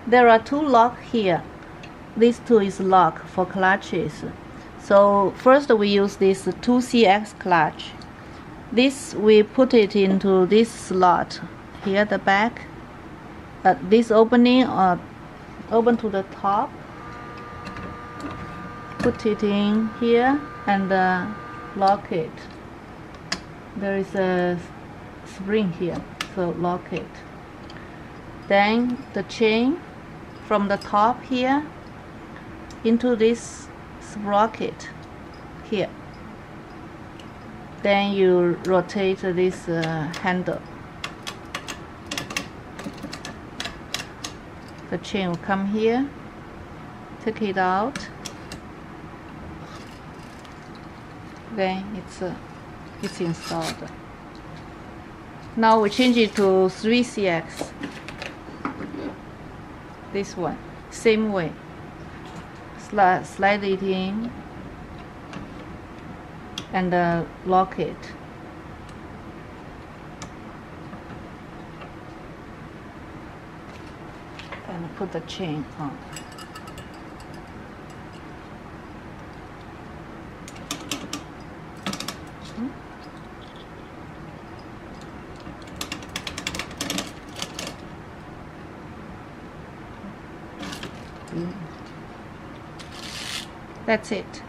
There are two locks here. This two is lock for clutches. So first we use this 2CX clutch. This we put it into this slot here, the back. This opening open to the top. Put it in here and lock it. There is a spring here, so lock it. Then the chain from the top here into this sprocket here. Then you rotate this handle. The chain will come here. Take it out. Then it's installed. Now we change it to 3CX. This one, same way. Slide it in and lock it. And put the chain on. That's it.